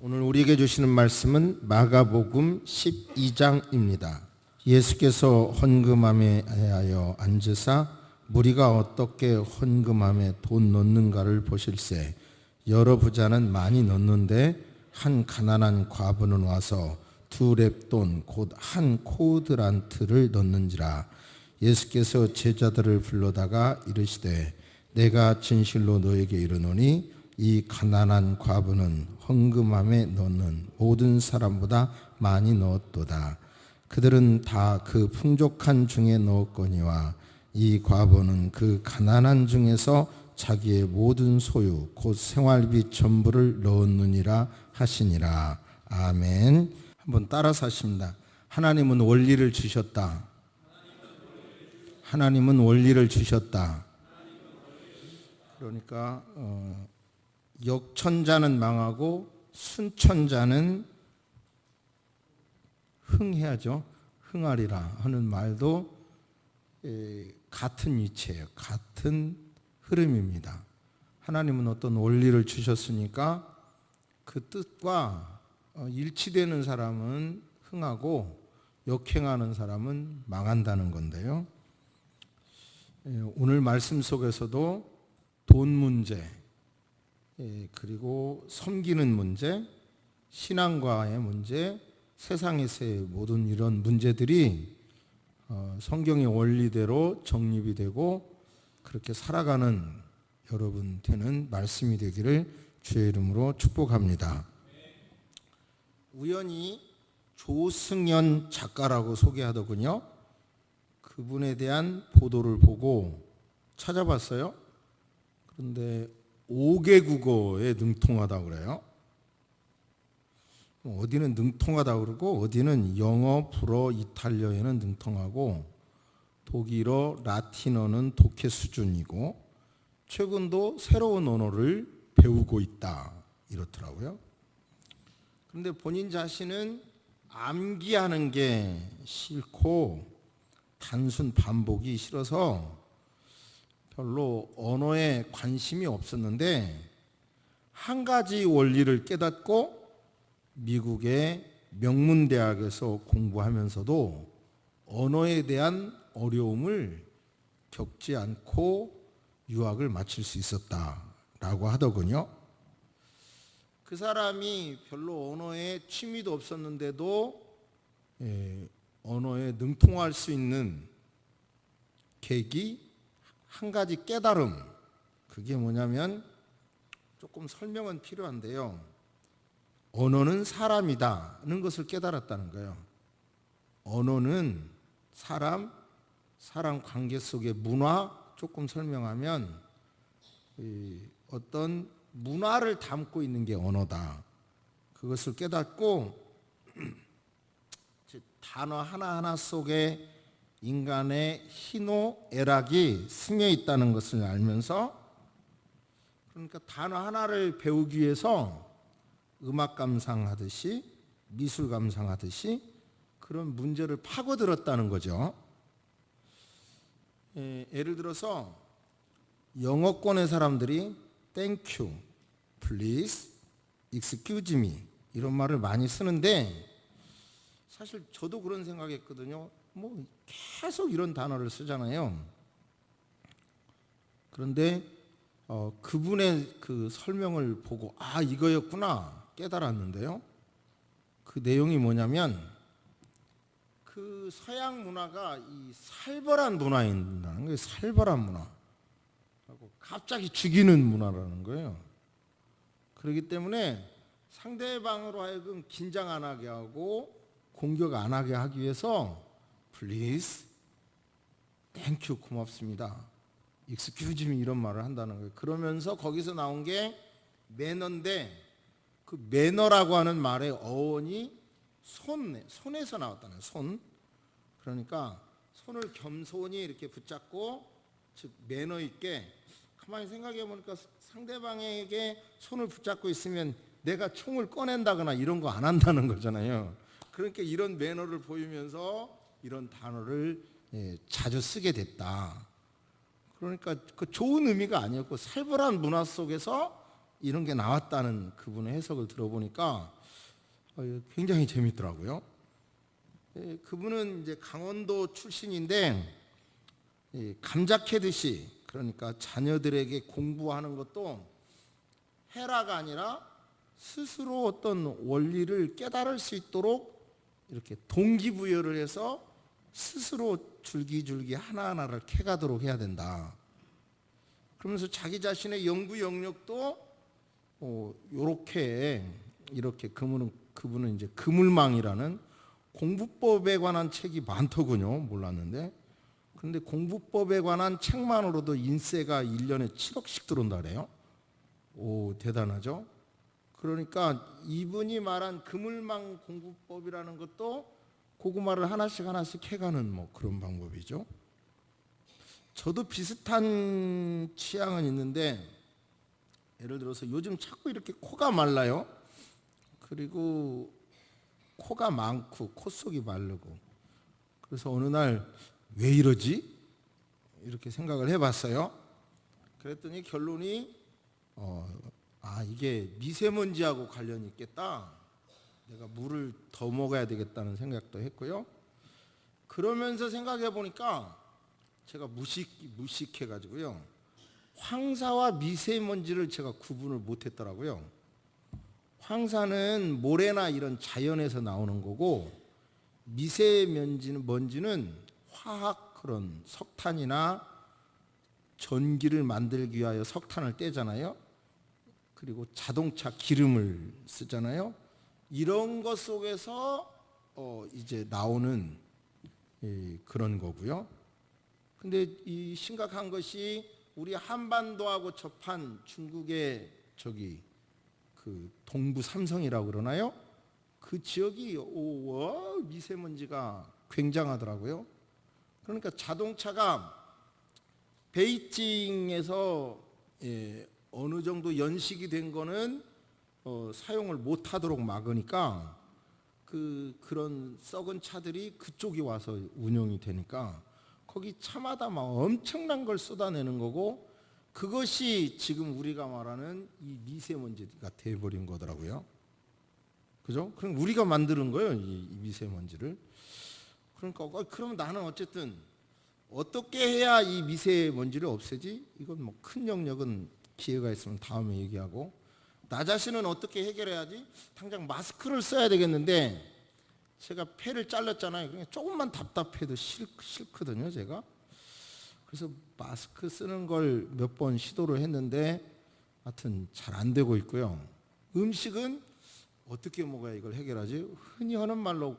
오늘 우리에게 주시는 말씀은 마가복음 12장입니다. 예수께서 헌금함에 하여 앉으사 무리가 어떻게 헌금함에 돈 넣는가를 보실세. 여러 부자는 많이 넣는데 한 가난한 과부는 와서 2렙돈 곧 한 코드란트를 넣는지라. 예수께서 제자들을 불러다가 이르시되 내가 진실로 너에게 이르노니 이 가난한 과부는 헌금함에 넣는 모든 사람보다 많이 넣었도다. 그들은 다 그 풍족한 중에 넣었거니와 이 과부는 그 가난한 중에서 자기의 모든 소유 곧 생활비 전부를 넣었느니라 하시니라. 아멘. 한번 따라서 하십니다. 하나님은 원리를 주셨다. 하나님은 원리를 주셨다. 그러니까 역천자는 망하고 순천자는 흥해야죠. 흥하리라 하는 말도 같은 이치예요. 같은 흐름입니다. 하나님은 어떤 원리를 주셨으니까 그 뜻과 일치되는 사람은 흥하고 역행하는 사람은 망한다는 건데요. 오늘 말씀 속에서도 돈 문제, 그리고 섬기는 문제, 신앙과의 문제, 세상에서의 모든 이런 문제들이 성경의 원리대로 정립이 되고 그렇게 살아가는 여러분 되는 말씀이 되기를 주의 이름으로 축복합니다. 우연히 조승연 작가라고 소개하더군요. 그분에 대한 보도를 보고 찾아봤어요. 그런데 5개 국어에 능통하다고 그래요. 어디는 능통하다고 그러고 어디는 영어, 불어, 이탈리아에는 능통하고 독일어, 라틴어는 독해 수준이고 최근도 새로운 언어를 배우고 있다 이렇더라고요. 그런데 본인 자신은 암기하는 게 싫고 단순 반복이 싫어서 별로 언어에 관심이 없었는데 한 가지 원리를 깨닫고 미국의 명문대학에서 공부하면서도 언어에 대한 어려움을 겪지 않고 유학을 마칠 수 있었다라고 하더군요. 그 사람이 별로 언어에 취미도 없었는데도 언어에 능통할 수 있는 계기 한 가지 깨달음, 그게 뭐냐면 조금 설명은 필요한데요. 언어는 사람이다는 것을 깨달았다는 거예요. 언어는 사람 관계 속의 문화, 조금 설명하면 어떤 문화를 담고 있는 게 언어다. 그것을 깨닫고 단어 하나하나 속에 인간의 희노애락이 스며 있다는 것을 알면서, 그러니까 단어 하나를 배우기 위해서 음악 감상하듯이 미술 감상하듯이 그런 문제를 파고들었다는 거죠. 예를 들어서 영어권의 사람들이 Thank you, please, excuse me 이런 말을 많이 쓰는데 사실 저도 그런 생각했거든요. 뭐 계속 이런 단어를 쓰잖아요. 그런데 그분의 그 설명을 보고 이거였구나 깨달았는데요. 그 내용이 뭐냐면 그 서양 문화가 이 살벌한 문화인다는 거예요. 살벌한 문화. 갑자기 죽이는 문화라는 거예요. 그렇기 때문에 상대방으로 하여금 긴장 안 하게 하고 공격 안 하게 하기 위해서 Please, Thank you, 고맙습니다, Excuse me 이런 말을 한다는 거예요. 그러면서 거기서 나온 게 매너인데 그 매너라고 하는 말의 어원이 손에서 나왔다는 거예요. 손. 그러니까 손을 겸손히 이렇게 붙잡고 즉 매너 있게 가만히 생각해 보니까 상대방에게 손을 붙잡고 있으면 내가 총을 꺼낸다거나 이런 거 안 한다는 거잖아요. 그러니까 이런 매너를 보이면서 이런 단어를 자주 쓰게 됐다. 그러니까 그 좋은 의미가 아니었고 살벌한 문화 속에서 이런 게 나왔다는 그분의 해석을 들어보니까 굉장히 재밌더라고요. 그분은 이제 강원도 출신인데 감자 캐듯이, 그러니까 자녀들에게 공부하는 것도 해라가 아니라 스스로 어떤 원리를 깨달을 수 있도록 이렇게 동기부여를 해서 스스로 줄기줄기 하나하나를 캐가도록 해야 된다. 그러면서 자기 자신의 연구 영역도 이렇게 그분은 이제 그물망이라는 공부법에 관한 책이 많더군요. 몰랐는데. 그런데 공부법에 관한 책만으로도 인세가 1년에 7억씩 들어온다 그래요. 오, 대단하죠. 그러니까 이분이 말한 그물망 공부법이라는 것도 고구마를 하나씩 해가는 뭐 그런 방법이죠. 저도 비슷한 취향은 있는데, 예를 들어서 요즘 자꾸 이렇게 코가 말라요. 그리고 코가 많고 콧속이 마르고, 그래서 어느 날 왜 이러지? 이렇게 생각을 해봤어요. 그랬더니 결론이 이게 미세먼지하고 관련이 있겠다. 내가 물을 더 먹어야 되겠다는 생각도 했고요. 그러면서 생각해 보니까 제가 무식해가지고요, 황사와 미세먼지를 제가 구분을 못했더라고요. 황사는 모래나 이런 자연에서 나오는 거고, 미세먼지는 화학 그런 석탄이나 전기를 만들기 위하여 석탄을 떼잖아요. 그리고 자동차 기름을 쓰잖아요. 이런 것 속에서 이제 나오는 그런 거고요. 근데 이 심각한 것이 우리 한반도하고 접한 중국의 그 동부 삼성이라고 그러나요? 그 지역이 미세먼지가 굉장하더라고요. 그러니까 자동차가 베이징에서 어느 정도 연식이 된 거는 사용을 못 하도록 막으니까 그런 썩은 차들이 그쪽이 와서 운영이 되니까 거기 차마다 막 엄청난 걸 쏟아내는 거고, 그것이 지금 우리가 말하는 이 미세먼지가 돼버린 거더라고요. 그죠? 그럼 우리가 만드는 거예요, 이 미세먼지를. 그러니까 그럼 나는 어쨌든 어떻게 해야 이 미세먼지를 없애지? 이건 뭐 큰 영역은 기회가 있으면 다음에 얘기하고, 나 자신은 어떻게 해결해야지? 당장 마스크를 써야 되겠는데, 제가 폐를 잘랐잖아요. 그냥 조금만 답답해도 싫거든요, 제가. 그래서 마스크 쓰는 걸 몇 번 시도를 했는데 하여튼 잘 안 되고 있고요. 음식은 어떻게 먹어야 이걸 해결하지? 흔히 하는 말로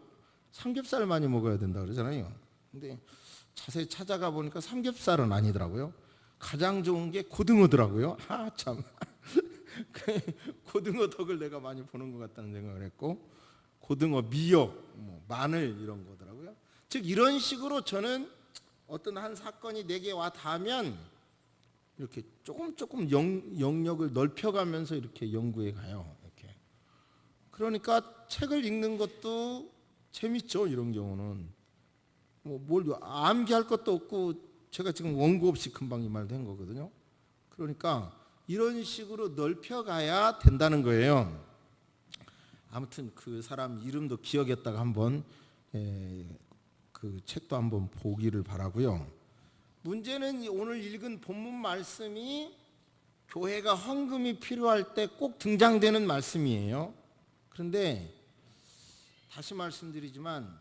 삼겹살 많이 먹어야 된다 그러잖아요. 근데 자세히 찾아가 보니까 삼겹살은 아니더라고요. 가장 좋은 게 고등어더라고요. 참. 고등어 덕을 내가 많이 보는 것 같다는 생각을 했고, 고등어, 미역, 마늘 이런 거더라고요. 즉 이런 식으로 저는 어떤 한 사건이 내게 와 닿으면 이렇게 조금 영역을 넓혀가면서 이렇게 연구해 가요. 이렇게. 그러니까 책을 읽는 것도 재밌죠. 이런 경우는 뭘 암기할 것도 없고, 제가 지금 원고 없이 금방 이 말 된 거거든요. 그러니까 이런 식으로 넓혀가야 된다는 거예요. 아무튼 그 사람 이름도 기억했다가 한번 그 책도 한번 보기를 바라고요. 문제는 오늘 읽은 본문 말씀이 교회가 헌금이 필요할 때 꼭 등장되는 말씀이에요. 그런데 다시 말씀드리지만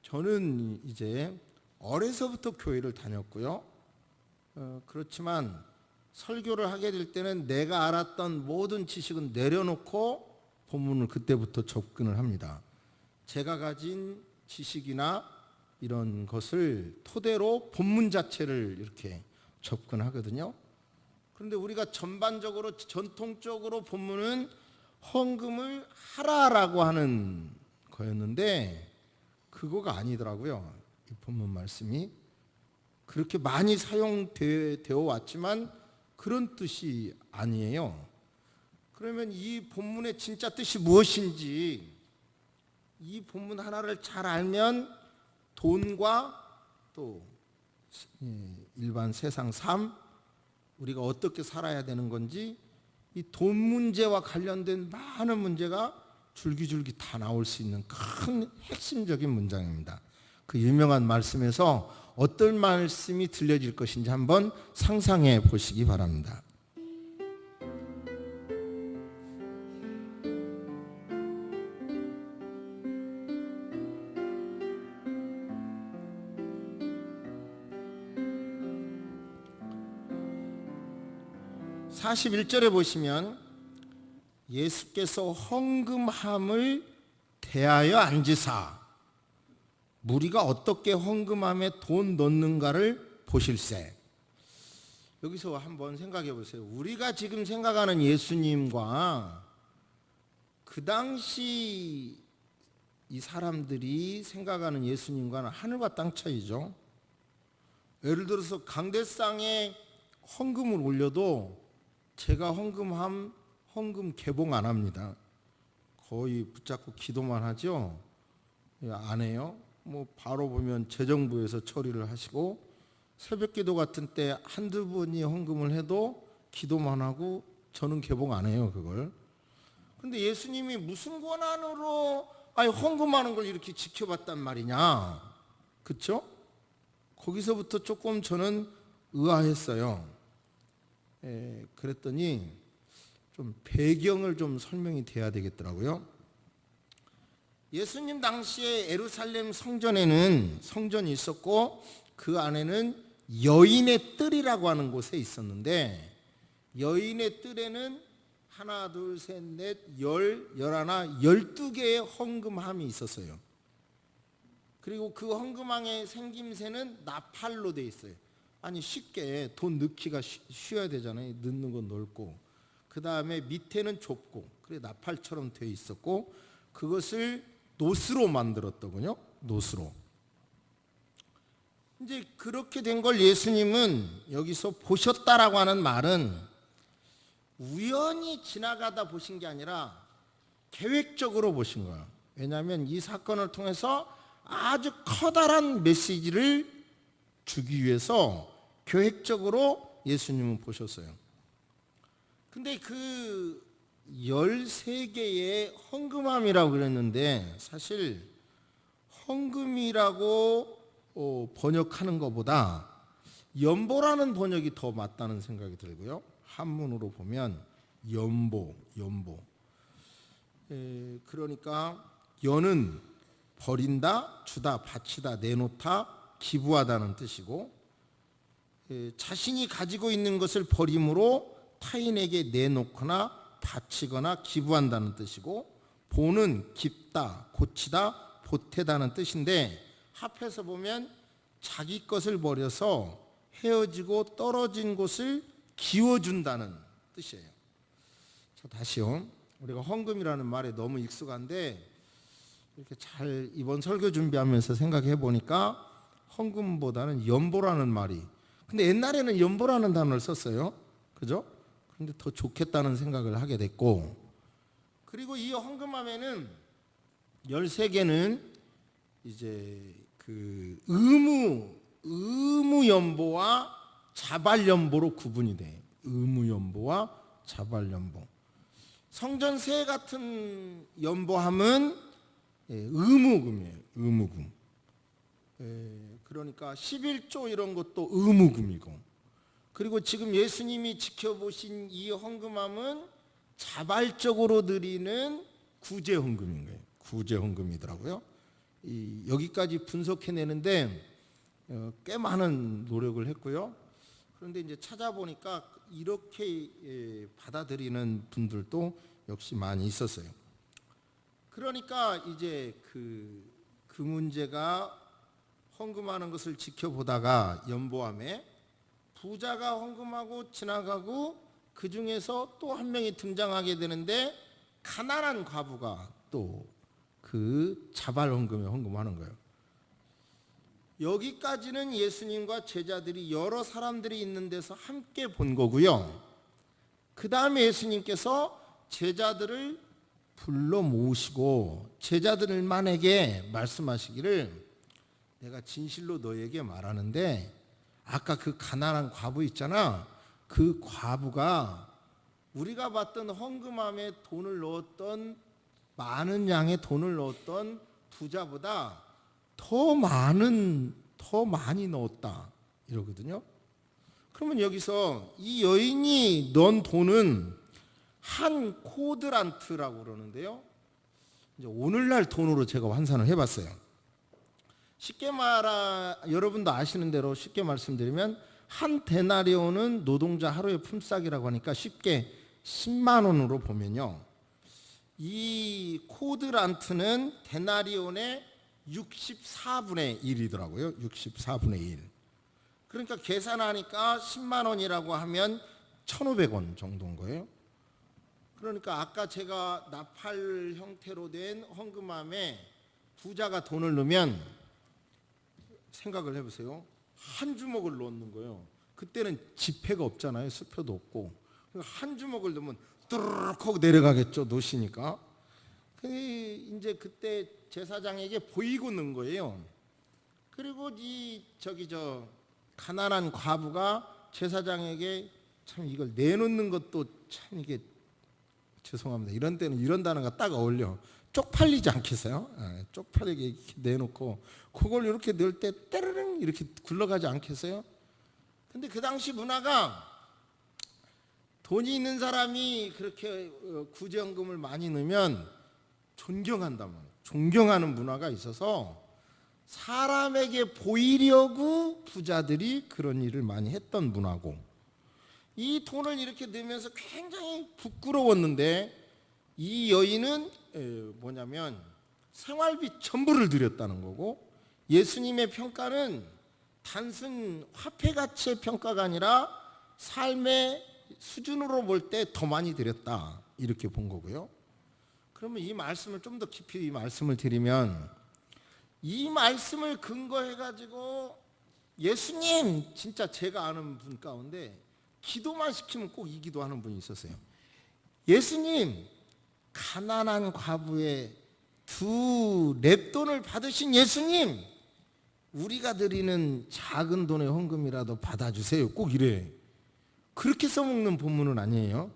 저는 이제 어려서부터 교회를 다녔고요. 그렇지만 설교를 하게 될 때는 내가 알았던 모든 지식은 내려놓고 본문을 그때부터 접근을 합니다. 제가 가진 지식이나 이런 것을 토대로 본문 자체를 이렇게 접근하거든요. 그런데 우리가 전통적으로 본문은 헌금을 하라라고 하는 거였는데 그거가 아니더라고요. 이 본문 말씀이 그렇게 많이 사용되어 왔지만 그런 뜻이 아니에요. 그러면 이 본문의 진짜 뜻이 무엇인지, 이 본문 하나를 잘 알면 돈과 또 일반 세상 삶, 우리가 어떻게 살아야 되는 건지 이 돈 문제와 관련된 많은 문제가 줄기줄기 다 나올 수 있는 큰 핵심적인 문장입니다. 그 유명한 말씀에서 어떤 말씀이 들려질 것인지 한번 상상해 보시기 바랍니다. (41절에) 보시면 예수께서 헌금함을 대하여 앉으사 무리가 어떻게 헌금함에 돈 넣는가를 보실세. 여기서 한번 생각해 보세요. 우리가 지금 생각하는 예수님과 그 당시 이 사람들이 생각하는 예수님과는 하늘과 땅 차이죠. 예를 들어서 강대상에 헌금을 올려도 제가 헌금 개봉 안 합니다. 거의 붙잡고 기도만 하죠. 안 해요. 뭐 바로 보면 재정부에서 처리를 하시고, 새벽기도 같은 때 한두 번이 헌금을 해도 기도만 하고 저는 개봉 안 해요, 그걸. 근데 예수님이 무슨 권한으로 헌금하는 걸 이렇게 지켜봤단 말이냐, 그렇죠? 거기서부터 조금 저는 의아했어요. 그랬더니 좀 배경을 좀 설명이 돼야 되겠더라고요. 예수님 당시에 예루살렘 성전에는 성전이 있었고, 그 안에는 여인의 뜰이라고 하는 곳에 있었는데, 여인의 뜰에는 하나, 둘, 셋, 넷, 열하나, 12개의 헌금함이 있었어요. 그리고 그 헌금함의 생김새는 나팔로 돼 있어요. 아니 쉽게 돈 넣기가 쉬워야 되잖아요. 넣는 건 넓고, 그 다음에 밑에는 좁고, 그래 나팔처럼 돼 있었고, 그것을 노스로 만들었더군요. 노스로. 이제 그렇게 된 걸 예수님은 여기서 보셨다라고 하는 말은 우연히 지나가다 보신 게 아니라 계획적으로 보신 거예요. 왜냐하면 이 사건을 통해서 아주 커다란 메시지를 주기 위해서 계획적으로 예수님은 보셨어요. 근데 그 13개의 헌금함이라고 그랬는데, 사실 헌금이라고 번역하는 것보다 연보라는 번역이 더 맞다는 생각이 들고요. 한문으로 보면 연보. 그러니까 연은 버린다, 주다, 바치다, 내놓다, 기부하다는 뜻이고, 자신이 가지고 있는 것을 버림으로 타인에게 내놓거나 바치거나 기부한다는 뜻이고, 보는 깁다, 고치다, 보태다는 뜻인데, 합해서 보면 자기 것을 버려서 헤어지고 떨어진 곳을 기워준다는 뜻이에요. 자, 다시요. 우리가 헌금이라는 말에 너무 익숙한데, 이렇게 잘 이번 설교 준비하면서 생각해 보니까 헌금보다는 연보라는 말이, 근데 옛날에는 연보라는 단어를 썼어요. 그죠? 그런데 더 좋겠다는 생각을 하게 됐고, 그리고 이 헌금함에는 13개는 이제 그 의무 연보와 자발 연보로 구분이 돼. 의무 연보와 자발 연보. 성전세 같은 연보함은 의무금이에요. 의무금. 그러니까 11조 이런 것도 의무금이고, 그리고 지금 예수님이 지켜보신 이 헌금함은 자발적으로 드리는 구제헌금인 거예요. 구제헌금이더라고요. 여기까지 분석해내는데 꽤 많은 노력을 했고요. 그런데 이제 찾아보니까 이렇게 받아들이는 분들도 역시 많이 있었어요. 그러니까 이제 그 문제가 헌금하는 것을 지켜보다가 연보함에 부자가 헌금하고 지나가고, 그 중에서 또 한 명이 등장하게 되는데, 가난한 과부가 또 그 자발 헌금에 헌금하는 거예요. 여기까지는 예수님과 제자들이 여러 사람들이 있는 데서 함께 본 거고요. 그 다음에 예수님께서 제자들을 불러 모으시고 제자들만에게 말씀하시기를, 내가 진실로 너에게 말하는데, 아까 그 가난한 과부 있잖아, 그 과부가 우리가 봤던 헌금함에 돈을 넣었던 많은 양의 돈을 넣었던 부자보다 더 많이 넣었다 이러거든요. 그러면 여기서 이 여인이 넣은 돈은 한 쿼드란트라고 그러는데요. 이제 오늘날 돈으로 제가 환산을 해봤어요. 쉽게 여러분도 아시는 대로 쉽게 말씀드리면 한 데나리온은 노동자 하루의 품삯이라고 하니까 쉽게 10만 원으로 보면요. 이 쿼드란트는 데나리온의 64분의 1이더라고요. 64분의 1. 그러니까 계산하니까 10만 원이라고 하면 1,500원 정도인 거예요. 그러니까 아까 제가 나팔 형태로 된 헌금함에 부자가 돈을 넣으면 생각을 해보세요. 한 주먹을 넣는 거예요. 그때는 지폐가 없잖아요. 수표도 없고. 한 주먹을 넣으면 뚜르륵 하고 내려가겠죠. 노시니까. 이제 그때 제사장에게 보이고 넣은 거예요. 그리고 가난한 과부가 제사장에게 참 이걸 내놓는 것도 참 이게 죄송합니다. 이런 때는 이런 단어가 딱 어울려. 쪽팔리지 않겠어요? 쪽팔리게 이렇게 내놓고 그걸 이렇게 넣을 때 때르릉 이렇게 굴러가지 않겠어요? 근데 그 당시 문화가 돈이 있는 사람이 그렇게 구제연금을 많이 넣으면 존경한단 말이에요. 존경하는 문화가 있어서 사람에게 보이려고 부자들이 그런 일을 많이 했던 문화고, 이 돈을 이렇게 넣으면서 굉장히 부끄러웠는데 이 여인은 뭐냐면 생활비 전부를 드렸다는 거고, 예수님의 평가는 단순 화폐 가치의 평가가 아니라 삶의 수준으로 볼 때 더 많이 드렸다 이렇게 본 거고요. 그러면 이 말씀을 좀 더 깊이 이 말씀을 드리면, 이 말씀을 근거해 가지고 예수님 진짜 제가 아는 분 가운데 기도만 시키면 꼭 이 기도하는 분이 있었어요. 예수님, 가난한 과부의 2렙돈을 받으신 예수님, 우리가 드리는 작은 돈의 헌금이라도 받아주세요. 꼭 이래. 그렇게 써먹는 본문은 아니에요.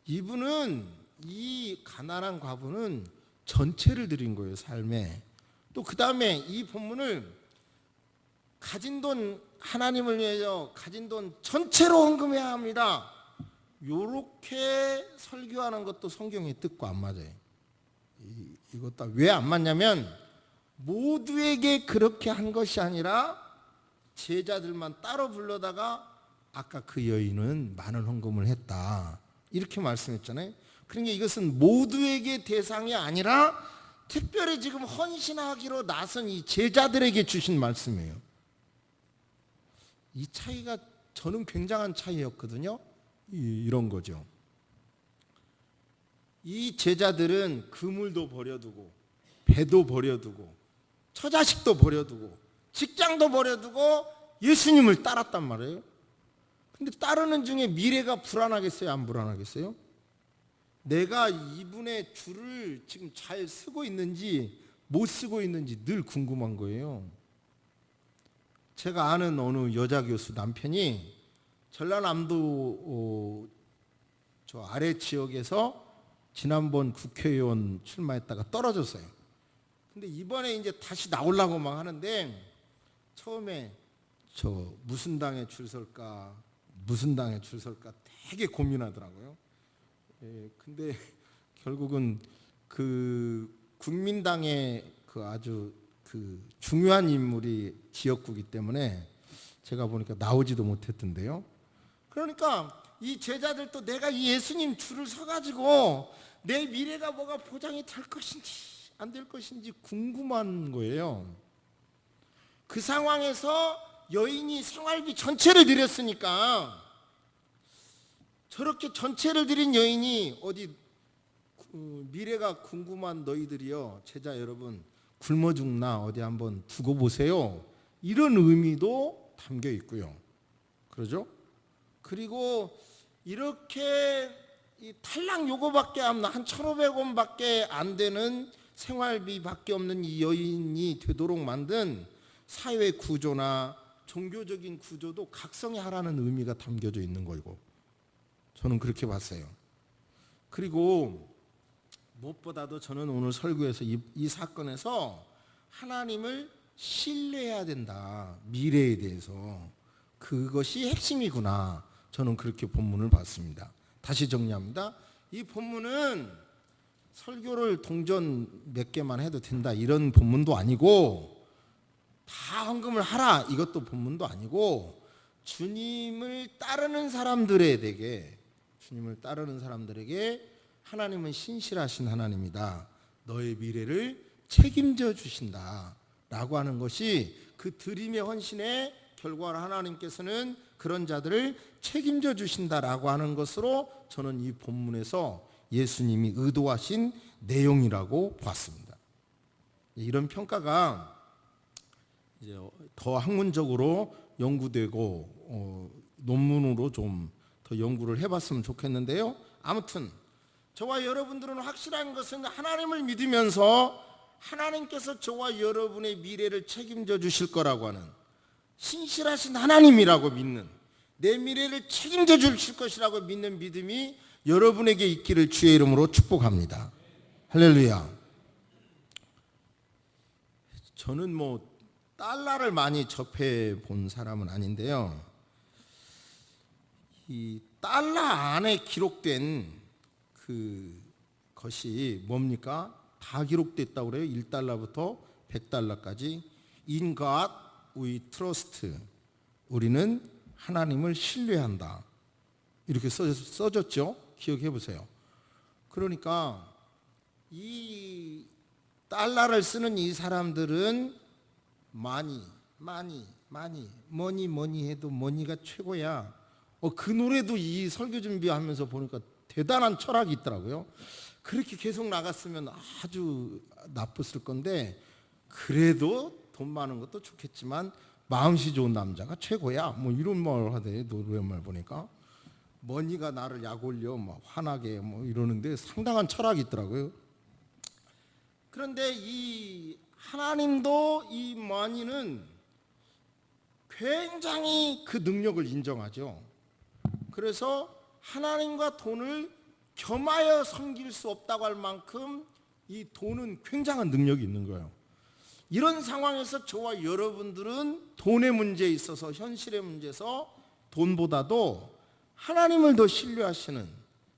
이분은, 이 가난한 과부는 전체를 드린 거예요, 삶에. 또 그 다음에 이 본문을 가진 돈, 하나님을 위해서 가진 돈 전체로 헌금해야 합니다, 요렇게 설교하는 것도 성경의 뜻과 안 맞아요. 이것도 왜 안 맞냐면, 모두에게 그렇게 한 것이 아니라 제자들만 따로 불러다가 아까 그 여인은 많은 헌금을 했다 이렇게 말씀했잖아요. 그러니까 이것은 모두에게 대상이 아니라 특별히 지금 헌신하기로 나선 이 제자들에게 주신 말씀이에요. 이 차이가 저는 굉장한 차이였거든요. 이런 거죠. 이 제자들은 그물도 버려두고 배도 버려두고 처자식도 버려두고 직장도 버려두고 예수님을 따랐단 말이에요. 근데 따르는 중에 미래가 불안하겠어요? 안 불안하겠어요? 내가 이분의 줄을 지금 잘 쓰고 있는지 못 쓰고 있는지 늘 궁금한 거예요. 제가 아는 어느 여자 교수 남편이 전라남도 저 아래 지역에서 지난번 국회의원 출마했다가 떨어졌어요. 근데 이번에 이제 다시 나오려고 막 하는데, 처음에 저 무슨 당에 줄 설까 되게 고민하더라고요. 근데 결국은 그 국민당의 그 아주 그 중요한 인물이 지역구기 때문에 제가 보니까 나오지도 못했던데요. 그러니까 이 제자들도 내가 이 예수님 줄을 서가지고 내 미래가 뭐가 보장이 될 것인지 안 될 것인지 궁금한 거예요. 그 상황에서 여인이 생활비 전체를 드렸으니까, 저렇게 전체를 드린 여인이 어디 미래가 궁금한 너희들이여, 제자 여러분 굶어 죽나 어디 한번 두고 보세요, 이런 의미도 담겨 있고요. 그러죠? 그리고 이렇게 이 탈락 요거밖에 한 1,500원밖에 안 되는 생활비밖에 없는 이 여인이 되도록 만든 사회 구조나 종교적인 구조도 각성해 하라는 의미가 담겨져 있는 거고, 저는 그렇게 봤어요. 그리고 무엇보다도 저는 오늘 설교에서 이 사건에서 하나님을 신뢰해야 된다. 미래에 대해서. 그것이 핵심이구나. 저는 그렇게 본문을 봤습니다. 다시 정리합니다. 이 본문은 설교를 동전 몇 개만 해도 된다 이런 본문도 아니고, 다 헌금을 하라 이것도 본문도 아니고, 주님을 따르는 사람들에게 하나님은 신실하신 하나님이다. 너의 미래를 책임져 주신다 라고 하는 것이 그 드림의 헌신의 결과로 하나님께서는 그런 자들을 책임져 주신다라고 하는 것으로 저는 이 본문에서 예수님이 의도하신 내용이라고 봤습니다. 이런 평가가 이제 더 학문적으로 연구되고 논문으로 좀 더 연구를 해봤으면 좋겠는데요. 아무튼 저와 여러분들은 확실한 것은 하나님을 믿으면서 하나님께서 저와 여러분의 미래를 책임져 주실 거라고 하는 신실하신 하나님이라고 믿는, 내 미래를 책임져 주실 것이라고 믿는 믿음이 여러분에게 있기를 주의 이름으로 축복합니다. 할렐루야. 저는 달러를 많이 접해 본 사람은 아닌데요, 이 달러 안에 기록된 그 것이 뭡니까? 다 기록됐다고 그래요. 1달러부터 100달러까지. In God we trust. 우리는 하나님을 신뢰한다. 이렇게 써졌죠. 기억해 보세요. 그러니까 이 달러를 쓰는 이 사람들은 뭐니 해도 뭐니가 최고야. 그 노래도 이 설교 준비하면서 보니까 대단한 철학이 있더라고요. 그렇게 계속 나갔으면 아주 나빴을 건데, 그래도 돈 많은 것도 좋겠지만 마음씨 좋은 남자가 최고야. 이런 말을 하대. 노래말 보니까 머니가 나를 약 올려 화나게 이러는데 상당한 철학이 있더라고요. 그런데 이 하나님도 이 머니는 굉장히 그 능력을 인정하죠. 그래서 하나님과 돈을 겸하여 섬길 수 없다고 할 만큼 이 돈은 굉장한 능력이 있는 거예요. 이런 상황에서 저와 여러분들은 돈의 문제에 있어서, 현실의 문제에서 돈보다도 하나님을 더 신뢰하시는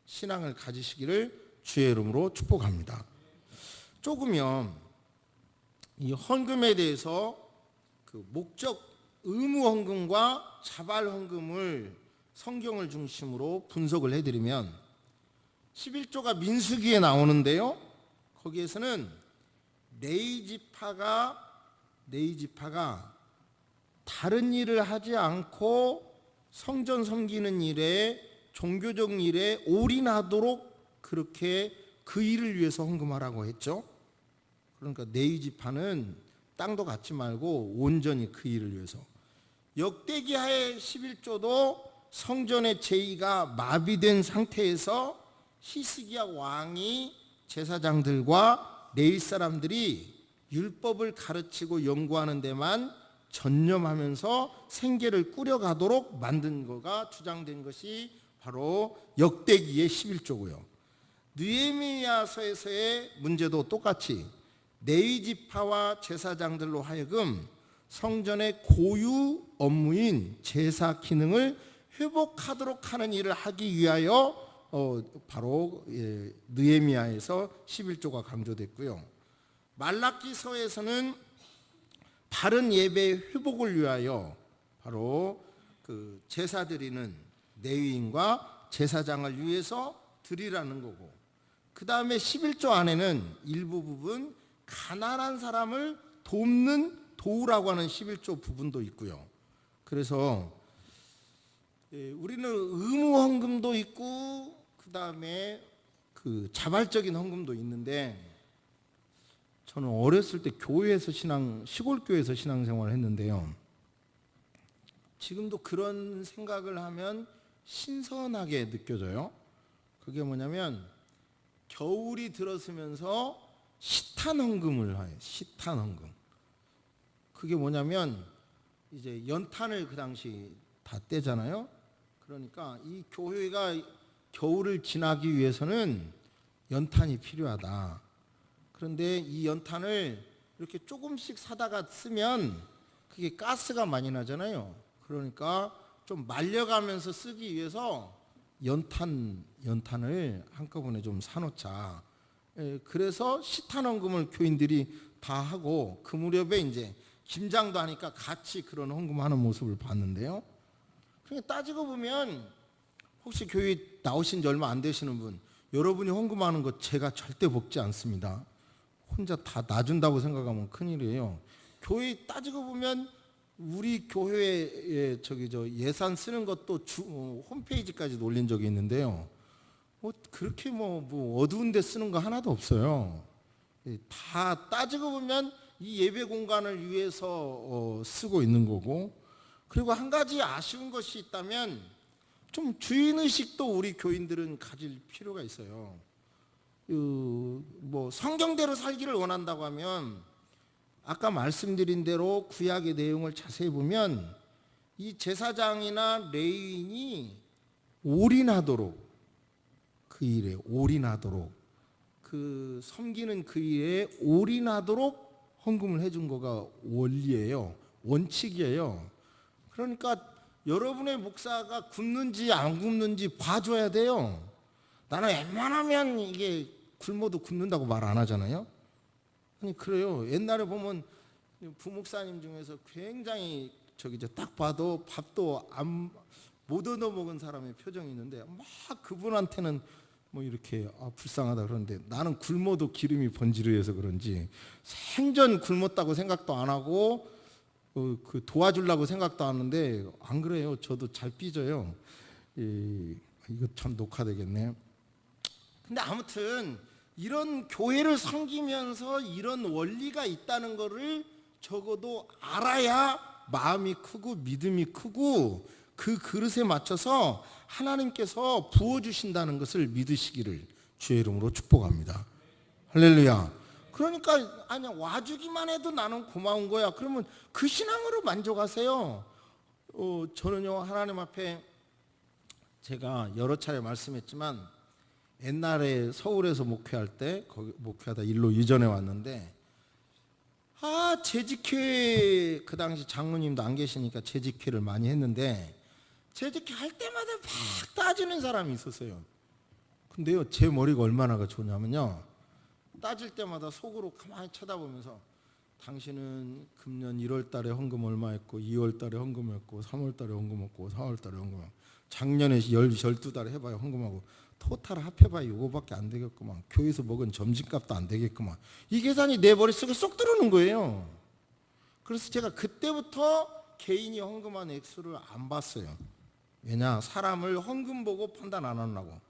신앙을 가지시기를 주의 이름으로 축복합니다. 조금요, 이 헌금에 대해서 그 목적 의무 헌금과 자발 헌금을 성경을 중심으로 분석을 해드리면, 11조가 민수기에 나오는데요, 거기에서는 레위지파가 다른 일을 하지 않고 성전 섬기는 일에, 종교적 일에 올인하도록 그렇게 그 일을 위해서 헌금하라고 했죠. 그러니까 레위지파는 땅도 갖지 말고 온전히 그 일을 위해서. 역대기하의 11조도 성전의 제2가 마비된 상태에서 히스기야 왕이 제사장들과 레위 사람들이 율법을 가르치고 연구하는 데만 전념하면서 생계를 꾸려가도록 만든 거가 주장된 것이 바로 역대기의 11조고요. 느헤미야서에서의 문제도 똑같이 레위 지파와 제사장들로 하여금 성전의 고유 업무인 제사 기능을 회복하도록 하는 일을 하기 위하여 바로 느헤미야에서 11조가 강조됐고요. 말라기서에서는 바른 예배 회복을 위하여 바로 그 제사 드리는 레위인과 제사장을 위해서 드리라는 거고, 그 다음에 11조 안에는 일부 부분 가난한 사람을 도우라고 하는 11조 부분도 있고요. 그래서 우리는 의무 헌금도 있고 그 다음에 그 자발적인 헌금도 있는데, 저는 어렸을 때 교회에서 시골 교회에서 신앙생활을 했는데요, 지금도 그런 생각을 하면 신선하게 느껴져요. 그게 뭐냐면 겨울이 들어서면서 시탄 헌금을 해요. 시탄 헌금. 그게 뭐냐면 이제 연탄을 그 당시 다 떼잖아요. 그러니까 이 교회가 겨울을 지나기 위해서는 연탄이 필요하다. 그런데 이 연탄을 이렇게 조금씩 사다가 쓰면 그게 가스가 많이 나잖아요. 그러니까 좀 말려가면서 쓰기 위해서 연탄을 한꺼번에 좀 사놓자. 그래서 시탄헌금을 교인들이 다 하고 그 무렵에 이제 김장도 하니까 같이 그런 헌금하는 모습을 봤는데요. 그러니까 따지고 보면 혹시 교회 나오신 지 얼마 안 되시는 분, 여러분이 헌금하는 거 제가 절대 먹지 않습니다. 혼자 다 놔준다고 생각하면 큰일이에요. 교회 따지고 보면 우리 교회에 예산 쓰는 것도 홈페이지까지 올린 적이 있는데요. 그렇게 뭐 어두운 데 쓰는 거 하나도 없어요. 다 따지고 보면 이 예배 공간을 위해서 쓰고 있는 거고, 그리고 한 가지 아쉬운 것이 있다면 좀 주인의식도 우리 교인들은 가질 필요가 있어요. 뭐 성경대로 살기를 원한다고 하면 아까 말씀드린 대로 구약의 내용을 자세히 보면 이 제사장이나 레위인이 올인하도록, 그 일에 올인하도록, 그 섬기는 그 일에 올인하도록 헌금을 해준 거가 원리예요. 원칙이에요. 그러니까 여러분의 목사가 굶는지 안 굶는지 봐줘야 돼요. 나는 웬만하면 이게 굶어도 굶는다고 말 안 하잖아요. 아니 그래요. 옛날에 보면 부목사님 중에서 굉장히 딱 봐도 밥도 못 얻어 먹은 사람의 표정이 있는데 막 그분한테는 뭐 이렇게 불쌍하다 그러는데, 나는 굶어도 기름이 번지르해서 그런지 생전 굶었다고 생각도 안 하고 그 도와주려고 생각도 안 하는데, 안 그래요. 저도 잘 삐져요. 이거 참 녹화되겠네. 근데 아무튼 이런 교회를 섬기면서 이런 원리가 있다는 거를 적어도 알아야 마음이 크고 믿음이 크고 그 그릇에 맞춰서 하나님께서 부어주신다는 것을 믿으시기를 주의 이름으로 축복합니다. 할렐루야. 그러니까 아니 와주기만 해도 나는 고마운 거야. 그러면 그 신앙으로 만족하세요. 저는요, 하나님 앞에 제가 여러 차례 말씀했지만 옛날에 서울에서 목회할 때, 거기 목회하다 일로 이전해 왔는데, 재직회, 그 당시 장로님도 안 계시니까 재직회를 많이 했는데, 재직회 할 때마다 막 따지는 사람이 있었어요. 근데요, 제 머리가 얼마나 좋냐면요, 따질 때마다 속으로 가만히 쳐다보면서 당신은 금년 1월 달에 헌금 얼마 했고, 2월 달에 헌금 했고, 3월 달에 헌금 했고, 4월 달에 헌금 했고, 작년에 12달에 해봐야 헌금하고, 토탈 합해봐야 이거밖에 안 되겠구만. 교회에서 먹은 점심값도 안 되겠구만. 이 계산이 내 머릿속에 쏙 들어오는 거예요. 그래서 제가 그때부터 개인이 헌금한 액수를 안 봤어요. 왜냐? 사람을 헌금 보고 판단 안 하려고.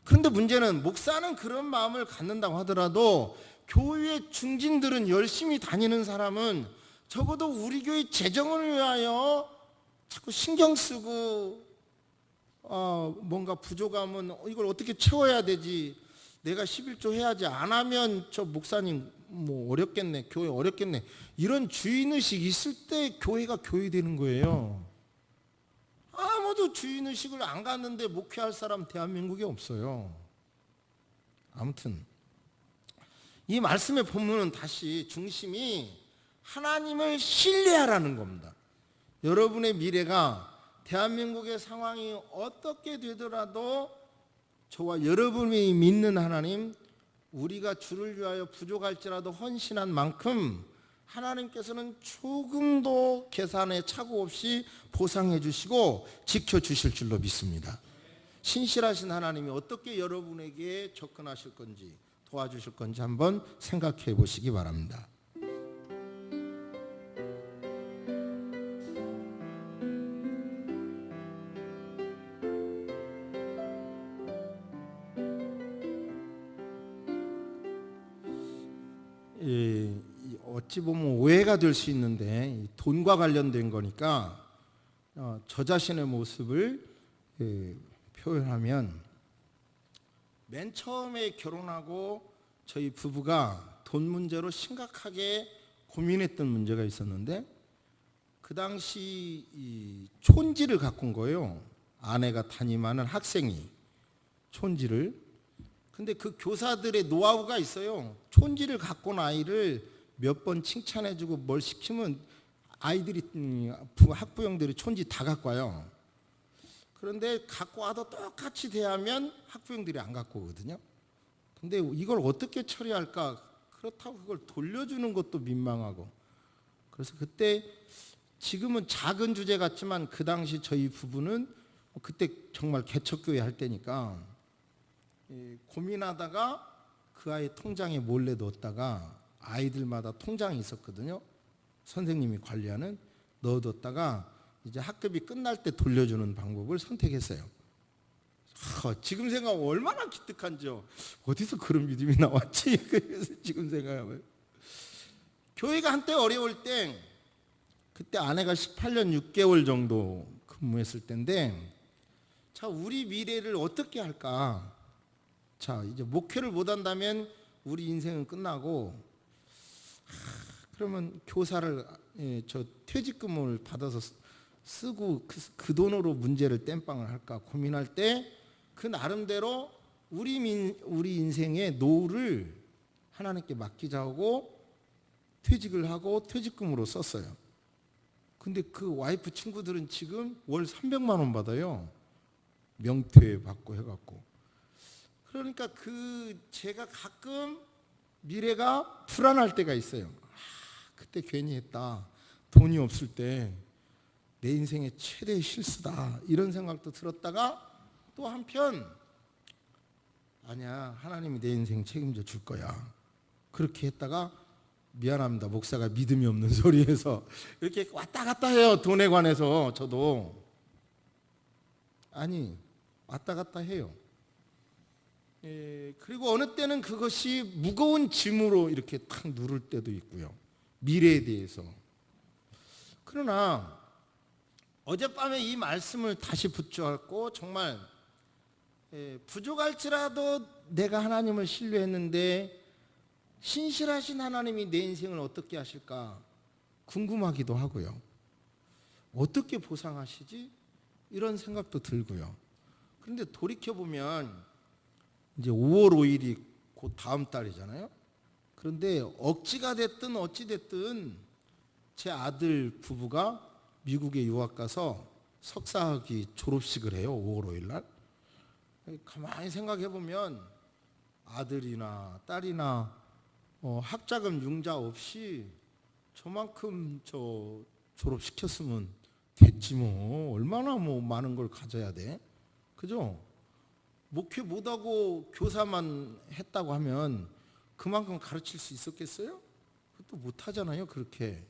그런데 문제는 목사는 그런 마음을 갖는다고 하더라도 교회 중진들은, 열심히 다니는 사람은 적어도 우리 교회 재정을 위하여 자꾸 신경 쓰고 뭔가 부족하면 이걸 어떻게 채워야 되지, 내가 11조 해야지, 안 하면 저 목사님 뭐 어렵겠네, 교회 어렵겠네, 이런 주인의식이 있을 때 교회가 교회되는 거예요. 아무도 주인의식을 안 갖는데 목회할 사람 대한민국에 없어요. 아무튼 이 말씀의 본문은 다시 중심이 하나님을 신뢰하라는 겁니다. 여러분의 미래가, 대한민국의 상황이 어떻게 되더라도 저와 여러분이 믿는 하나님, 우리가 주를 위하여 부족할지라도 헌신한 만큼 하나님께서는 조금도 계산에 착오 없이 보상해 주시고 지켜주실 줄로 믿습니다. 신실하신 하나님이 어떻게 여러분에게 접근하실 건지, 도와주실 건지 한번 생각해 보시기 바랍니다. 어찌 보면 오해가 될 수 있는데, 돈과 관련된 거니까 저 자신의 모습을 표현하면, 맨 처음에 결혼하고 저희 부부가 돈 문제로 심각하게 고민했던 문제가 있었는데, 그 당시 이 촌지를 갖고 온 거예요. 아내가 담임하는 학생이. 촌지를. 근데 그 교사들의 노하우가 있어요. 촌지를 갖고 온 아이를 몇 번 칭찬해주고 뭘 시키면 아이들이 학부형들이 촌지 다 갖고 와요. 그런데 갖고 와도 똑같이 대하면 학부형들이 안 갖고 오거든요. 근데 이걸 어떻게 처리할까? 그렇다고 그걸 돌려주는 것도 민망하고. 그래서 그때 지금은 작은 주제 같지만 그 당시 저희 부부는 그때 정말 개척교회 할 때니까 고민하다가 그 아이 통장에 몰래 넣었다가 아이들마다 통장이 있었거든요. 선생님이 관리하는. 넣어뒀다가 이제 학급이 끝날 때 돌려주는 방법을 선택했어요. 지금 생각하면 얼마나 기특한지요. 어디서 그런 믿음이 나왔지? 그래서 지금 생각하면 교회가 한때 어려울 때 그때 아내가 18년 6개월 정도 근무했을 때인데, 자, 우리 미래를 어떻게 할까? 자, 이제 목회를 못 한다면 우리 인생은 끝나고, 그러면 교사를 저 퇴직금을 받아서 쓰고 그 돈으로 문제를 땜빵을 할까 고민할 때 그 나름대로 우리 인생의 노후를 하나님께 맡기자고 퇴직을 하고 퇴직금으로 썼어요. 근데 그 와이프 친구들은 지금 월 300만 원 받아요. 명퇴 받고 해갖고. 그러니까 제가 가끔 미래가 불안할 때가 있어요. 그때 괜히 했다. 돈이 없을 때 내 인생의 최대의 실수다. 이런 생각도 들었다가 또 한편 아니야, 하나님이 내 인생 책임져 줄 거야. 그렇게 했다가 미안합니다. 목사가 믿음이 없는 소리에서 이렇게 왔다 갔다 해요. 돈에 관해서 저도. 아니, 왔다 갔다 해요. 그리고 어느 때는 그것이 무거운 짐으로 이렇게 탁 누를 때도 있고요. 미래에 대해서. 그러나 어젯밤에 이 말씀을 다시 붙잡고 정말 부족할지라도 내가 하나님을 신뢰했는데 신실하신 하나님이 내 인생을 어떻게 하실까 궁금하기도 하고요. 어떻게 보상하시지? 이런 생각도 들고요. 그런데 돌이켜보면 이제 5월 5일이 곧 다음 달이잖아요. 그런데 억지가 됐든 어찌 됐든 제 아들 부부가 미국에 유학 가서 석사학위 졸업식을 해요. 5월 5일 날. 가만히 생각해 보면 아들이나 딸이나 학자금 융자 없이 저만큼 졸업시켰으면 됐지 뭐. 얼마나 뭐 많은 걸 가져야 돼. 그죠? 목회 못하고 교사만 했다고 하면 그만큼 가르칠 수 있었겠어요? 그것도 못하잖아요, 그렇게.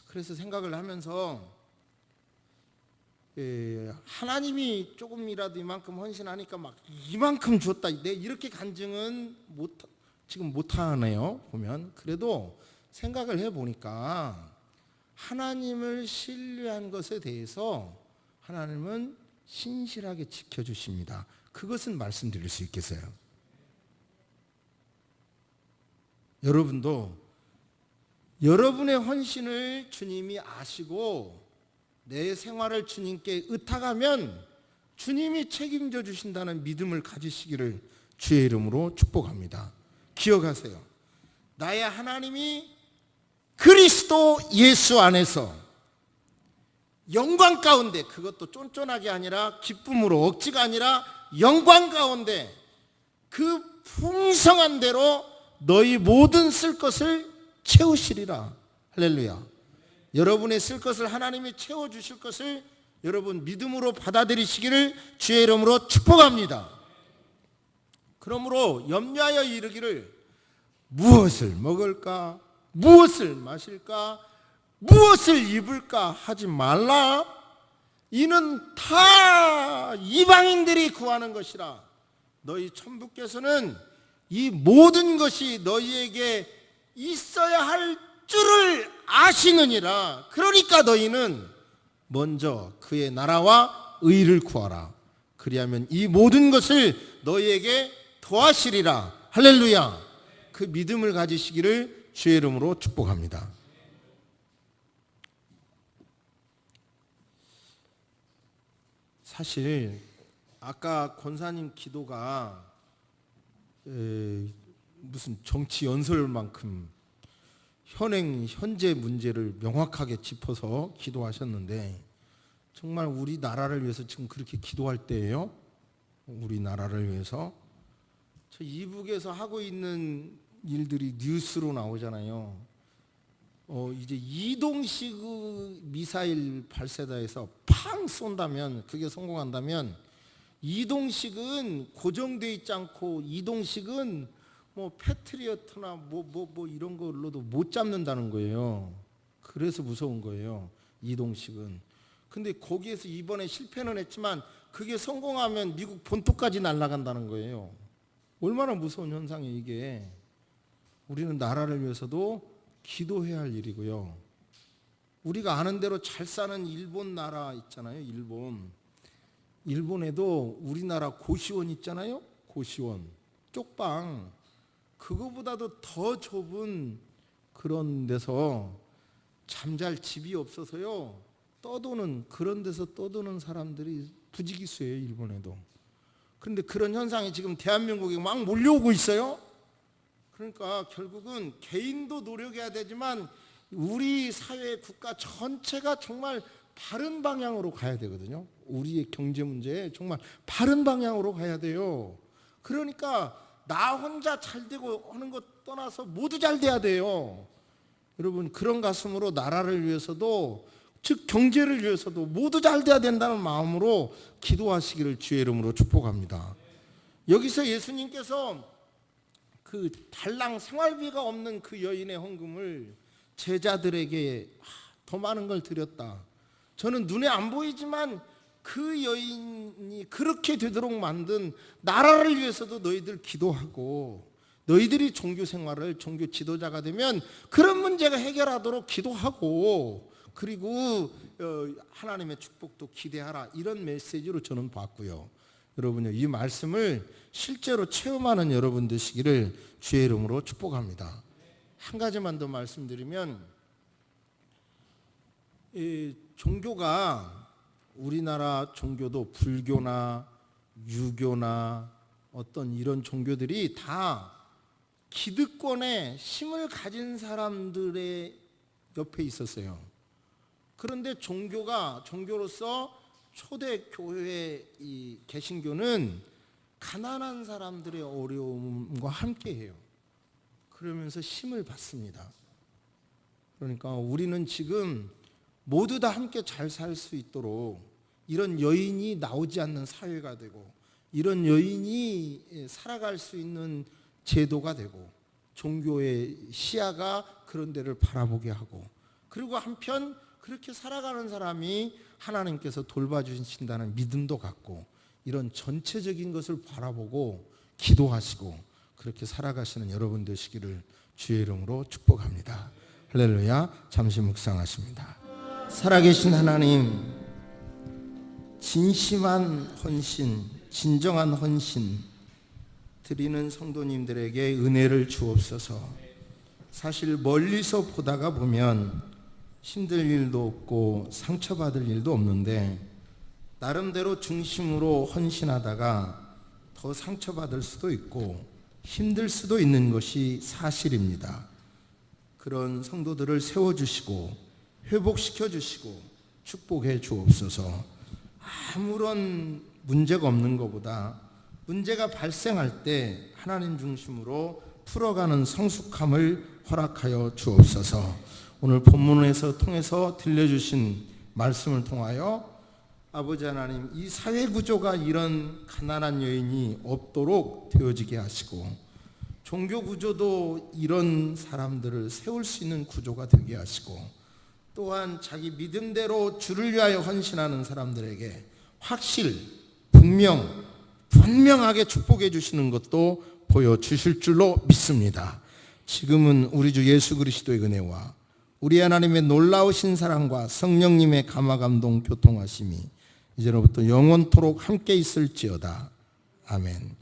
그래서 생각을 하면서 하나님이 조금이라도 이만큼 헌신하니까 막 이만큼 줬다. 내 이렇게 간증은 지금 못하네요, 보면. 그래도 생각을 해보니까 하나님을 신뢰한 것에 대해서 하나님은 신실하게 지켜주십니다. 그것은 말씀드릴 수 있겠어요. 여러분도 여러분의 헌신을 주님이 아시고 내 생활을 주님께 의탁하면 주님이 책임져 주신다는 믿음을 가지시기를 주의 이름으로 축복합니다. 기억하세요. 나의 하나님이 그리스도 예수 안에서 영광 가운데, 그것도 쫀쫀하게 아니라 기쁨으로, 억지가 아니라 영광 가운데 그 풍성한 대로 너희 모든 쓸 것을 채우시리라. 할렐루야. 여러분의 쓸 것을 하나님이 채워주실 것을 여러분 믿음으로 받아들이시기를 주의 이름으로 축복합니다. 그러므로 염려하여 이르기를 무엇을 먹을까, 무엇을 마실까, 무엇을 입을까 하지 말라. 이는 다 이방인들이 구하는 것이라. 너희 천부께서는 이 모든 것이 너희에게 있어야 할 줄을 아시느니라. 그러니까 너희는 먼저 그의 나라와 의를 구하라. 그리하면 이 모든 것을 너희에게 더하시리라. 할렐루야. 그 믿음을 가지시기를 주의 이름으로 축복합니다. 사실 아까 권사님 기도가 무슨 정치 연설만큼 현재 문제를 명확하게 짚어서 기도하셨는데, 정말 우리나라를 위해서 지금 그렇게 기도할 때예요. 우리나라를 위해서. 저 이북에서 하고 있는 일들이 뉴스로 나오잖아요. 이제 이동식 미사일 발사대에서 팡 쏜다면, 그게 성공한다면, 이동식은 고정돼 있지 않고, 이동식은 뭐 패트리어트나 뭐 이런 걸로도 못 잡는다는 거예요. 그래서 무서운 거예요, 이동식은. 근데 거기에서 이번에 실패는 했지만 그게 성공하면 미국 본토까지 날아간다는 거예요. 얼마나 무서운 현상이에요, 이게. 우리는 나라를 위해서도 기도해야 할 일이고요. 우리가 아는 대로 잘 사는 일본 나라 있잖아요. 일본에도 우리나라 고시원 있잖아요. 고시원, 쪽방, 그거보다도 더 좁은 그런 데서 잠잘 집이 없어서요, 그런 데서 떠도는 사람들이 부지기수예요, 일본에도. 그런데 그런 현상이 지금 대한민국에 막 몰려오고 있어요. 그러니까 결국은 개인도 노력해야 되지만 우리 사회, 국가 전체가 정말 바른 방향으로 가야 되거든요. 우리의 경제 문제에 정말 바른 방향으로 가야 돼요. 그러니까 나 혼자 잘 되고 하는 것 떠나서 모두 잘 돼야 돼요. 여러분, 그런 가슴으로 나라를 위해서도, 즉 경제를 위해서도 모두 잘 돼야 된다는 마음으로 기도하시기를 주의 이름으로 축복합니다. 여기서 예수님께서 그 달랑 생활비가 없는 그 여인의 헌금을 제자들에게 더 많은 걸 드렸다. 저는 눈에 안 보이지만 그 여인이 그렇게 되도록 만든 나라를 위해서도 너희들 기도하고, 너희들이 종교 생활을, 종교 지도자가 되면 그런 문제가 해결하도록 기도하고, 그리고 하나님의 축복도 기대하라, 이런 메시지로 저는 봤고요. 여러분요, 이 말씀을 실제로 체험하는 여러분 되시기를 주의 이름으로 축복합니다. 한 가지만 더 말씀드리면, 이 종교가, 우리나라 종교도 불교나 유교나 어떤 이런 종교들이 다 기득권에 힘을 가진 사람들의 옆에 있었어요. 그런데 종교로서 초대 교회, 이 개신교는 가난한 사람들의 어려움과 함께해요. 그러면서 힘을 받습니다. 그러니까 우리는 지금 모두 다 함께 잘 살 수 있도록 이런 여인이 나오지 않는 사회가 되고, 이런 여인이 살아갈 수 있는 제도가 되고, 종교의 시야가 그런 데를 바라보게 하고, 그리고 한편 그렇게 살아가는 사람이 하나님께서 돌봐주신다는 믿음도 갖고, 이런 전체적인 것을 바라보고 기도하시고 그렇게 살아가시는 여러분 되시기를 주의 이름으로 축복합니다. 할렐루야. 잠시 묵상하십니다. 살아계신 하나님, 진심한 헌신, 진정한 헌신 드리는 성도님들에게 은혜를 주옵소서. 사실 멀리서 보다가 보면 힘들 일도 없고 상처받을 일도 없는데, 나름대로 중심으로 헌신하다가 더 상처받을 수도 있고 힘들 수도 있는 것이 사실입니다. 그런 성도들을 세워주시고 회복시켜 주시고 축복해 주옵소서. 아무런 문제가 없는 것보다 문제가 발생할 때 하나님 중심으로 풀어가는 성숙함을 허락하여 주옵소서. 오늘 본문에서 통해서 들려주신 말씀을 통하여 아버지 하나님, 이 사회 구조가 이런 가난한 여인이 없도록 되어지게 하시고, 종교 구조도 이런 사람들을 세울 수 있는 구조가 되게 하시고, 또한 자기 믿음대로 주를 위하여 헌신하는 사람들에게 분명하게 축복해 주시는 것도 보여주실 줄로 믿습니다. 지금은 우리 주 예수 그리스도의 은혜와 우리 하나님의 놀라우신 사랑과 성령님의 감화감동 교통하심이 이제로부터 영원토록 함께 있을지어다. 아멘.